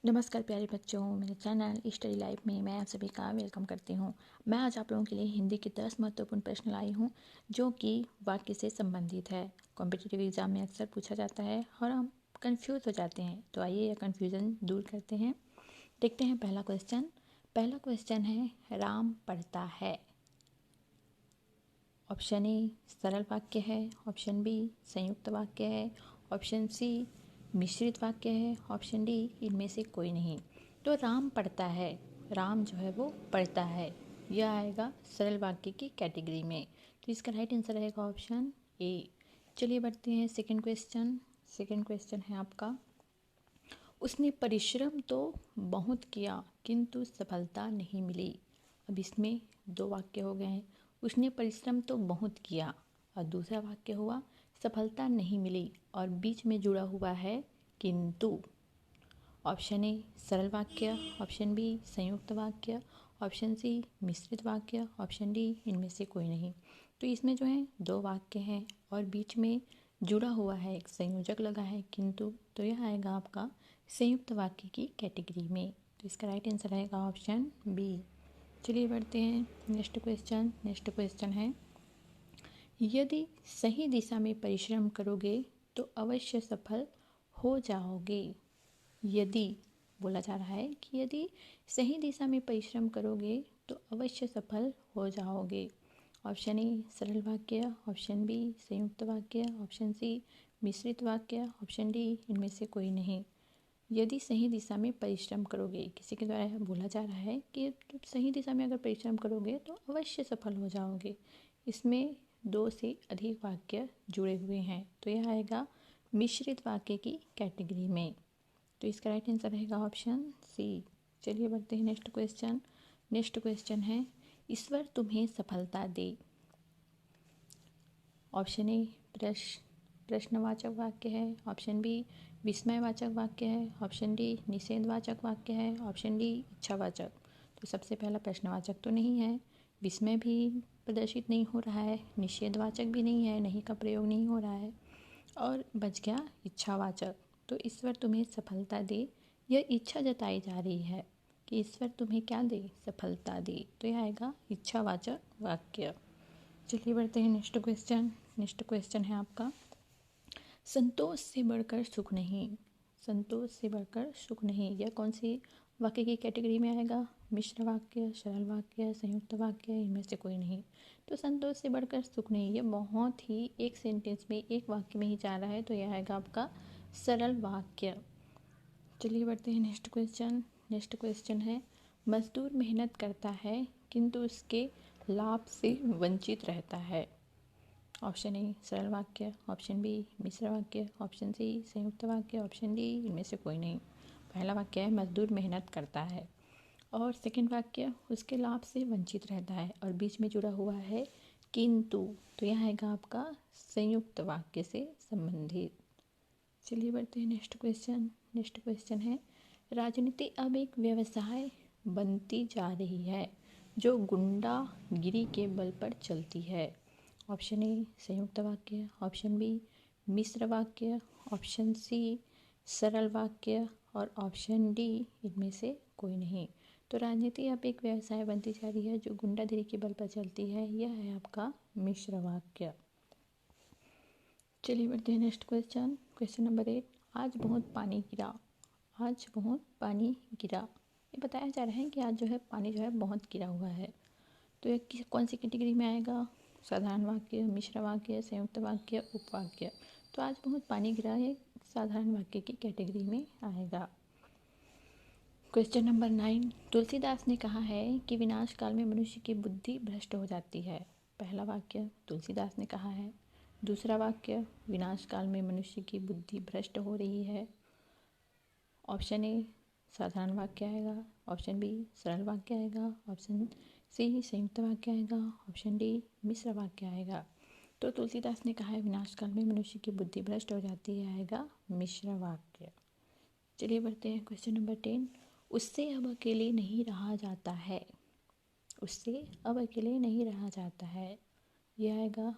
नमस्कार प्यारे बच्चों, मेरे चैनल स्टडी लाइफ में मैं आप सभी का वेलकम करती हूँ। मैं आज आप लोगों के लिए हिंदी के 10 महत्वपूर्ण प्रश्न लाई हूँ जो कि वाक्य से संबंधित है। कॉम्पिटिटिव एग्जाम में अक्सर पूछा जाता है और हम कंफ्यूज हो जाते हैं, तो आइए यह कन्फ्यूज़न दूर करते हैं। देखते हैं पहला क्वेश्चन है राम पढ़ता है। ऑप्शन ए सरल वाक्य है, ऑप्शन बी संयुक्त वाक्य है, ऑप्शन सी मिश्रित वाक्य है, ऑप्शन डी इनमें से कोई नहीं। तो राम पढ़ता है, राम जो है वो पढ़ता है, यह आएगा सरल वाक्य की कैटेगरी में। तो इसका राइट आंसर रहेगा ऑप्शन ए। चलिए बढ़ते हैं सेकंड क्वेश्चन है आपका, उसने परिश्रम तो बहुत किया किंतु सफलता नहीं मिली। अब इसमें दो वाक्य हो गए हैं, उसने परिश्रम तो बहुत किया और दूसरा वाक्य हुआ सफलता नहीं मिली और बीच में जुड़ा हुआ है किंतु। ऑप्शन ए सरल वाक्य, ऑप्शन बी संयुक्त वाक्य, ऑप्शन सी मिश्रित वाक्य, ऑप्शन डी इनमें से कोई नहीं। तो इसमें जो है दो वाक्य हैं और बीच में जुड़ा हुआ है, एक संयोजक लगा है किंतु, तो यह आएगा आपका संयुक्त वाक्य की कैटेगरी में। तो इसका राइट आंसर रहेगा ऑप्शन बी। चलिए बढ़ते हैं नेक्स्ट क्वेश्चन है, यदि सही दिशा में परिश्रम करोगे तो अवश्य सफल हो जाओगे। यदि बोला जा रहा है कि यदि सही दिशा में परिश्रम करोगे तो अवश्य सफल हो जाओगे। ऑप्शन ए सरल वाक्य, ऑप्शन बी संयुक्त वाक्य, ऑप्शन सी मिश्रित वाक्य, ऑप्शन डी इनमें से कोई नहीं। यदि सही दिशा में परिश्रम करोगे, किसी के द्वारा बोला जा रहा है कि तुम सही दिशा में अगर परिश्रम करोगे तो अवश्य सफल हो जाओगे। इसमें दो से अधिक वाक्य जुड़े हुए हैं, तो यह आएगा मिश्रित वाक्य की कैटेगरी में। तो इसका राइट आंसर रहेगा ऑप्शन सी। चलिए बढ़ते हैं नेक्स्ट क्वेश्चन है, ईश्वर तुम्हें सफलता दे। ऑप्शन ए प्रश्नवाचक वाक्य है, ऑप्शन बी विस्मयवाचक वाक्य है, ऑप्शन डी निषेधवाचक वाक्य है, ऑप्शन डी इच्छावाचक। तो सबसे पहला प्रश्नवाचक तो नहीं है, विस्मय भी प्रदर्शित नहीं हो रहा है, निषेधवाचक भी नहीं है, नहीं का प्रयोग नहीं हो रहा है, और बच गया इच्छावाचक। तो ईश्वर तुम्हें सफलता दे, यह इच्छा जताई जा रही है कि ईश्वर तुम्हें क्या दे, सफलता दे, तो यह आएगा इच्छावाचक वाक्य। चलिए बढ़ते हैं नेक्स्ट क्वेश्चन है आपका, संतोष से बढ़कर सुख नहीं। संतोष से बढ़कर सुख नहीं, यह कौन सी वाक्य की कैटेगरी में आएगा? मिश्र वाक्य, सरल वाक्य, संयुक्त वाक्य, इनमें से कोई नहीं। तो संतोष से बढ़कर सुख नहीं, ये बहुत ही एक सेंटेंस में, एक वाक्य में ही जा रहा है, तो यह आएगा आपका सरल वाक्य। चलिए बढ़ते हैं नेक्स्ट क्वेश्चन है, मजदूर मेहनत करता है किंतु उसके लाभ से वंचित रहता है। ऑप्शन ए सरल वाक्य, ऑप्शन बी मिश्र वाक्य, ऑप्शन सी संयुक्त वाक्य, ऑप्शन डी इनमें से कोई नहीं। पहला वाक्य है मजदूर मेहनत करता है और सेकंड वाक्य उसके लाभ से वंचित रहता है और बीच में जुड़ा हुआ है किंतु, तो यह आएगा आपका संयुक्त वाक्य से संबंधित। चलिए बढ़ते हैं नेक्स्ट क्वेश्चन है, राजनीति अब एक व्यवसाय बनती जा रही है जो गुंडागिरी के बल पर चलती है। ऑप्शन ए संयुक्त वाक्य, ऑप्शन बी मिश्र वाक्य, ऑप्शन सी सरल वाक्य और ऑप्शन डी इनमें से कोई नहीं। तो राजनीति अब एक व्यवसाय बनती जा रही है जो गुंडागिरी के बल पर चलती है, यह है आपका मिश्र वाक्य। चलिए बढ़ते हैं नेक्स्ट क्वेश्चन नंबर 8, आज बहुत पानी गिरा। आज बहुत पानी गिरा, ये बताया जा रहा है कि आज जो है पानी जो है बहुत गिरा हुआ है। तो ये कौन सी कैटेगरी में आएगा? साधारण वाक्य, मिश्र वाक्य, संयुक्त वाक्य, उपवाक्य। तो आज बहुत पानी गिरा है साधारण वाक्य की कैटेगरी में आएगा। क्वेश्चन नंबर 9, तुलसीदास ने कहा है कि विनाश काल में मनुष्य की बुद्धि भ्रष्ट हो जाती है। पहला वाक्य तुलसीदास ने कहा है, दूसरा वाक्य विनाश काल में मनुष्य की बुद्धि भ्रष्ट हो रही है। ऑप्शन ए साधारण वाक्य आएगा, ऑप्शन बी सरल वाक्य आएगा, ऑप्शन सी संयुक्त वाक्य आएगा, ऑप्शन डी मिश्र वाक्य आएगा। तो तुलसीदास ने कहा है विनाश काल में मनुष्य की बुद्धि भ्रष्ट हो जाती है, आएगा मिश्र वाक्य। चलिए बढ़ते हैं क्वेश्चन नंबर 10, उससे अब अकेले नहीं रहा जाता है। उससे अब अकेले नहीं रहा जाता है, यह आएगा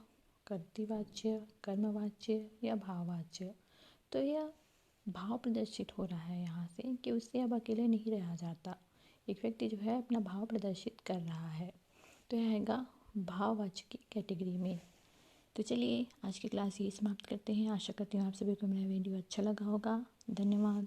कर्तृवाच्य, कर्मवाच्य या भाववाच्य। तो यह भाव प्रदर्शित हो रहा है यहाँ से कि उससे अब अकेले नहीं रहा जाता, एक व्यक्ति जो है अपना भाव प्रदर्शित कर रहा है, तो यह आएगा भाववाचक की कैटेगरी में। तो चलिए आज की क्लास यही समाप्त करते हैं। आशा करती हूँ आप सभी को मेरा वीडियो अच्छा लगा होगा। धन्यवाद।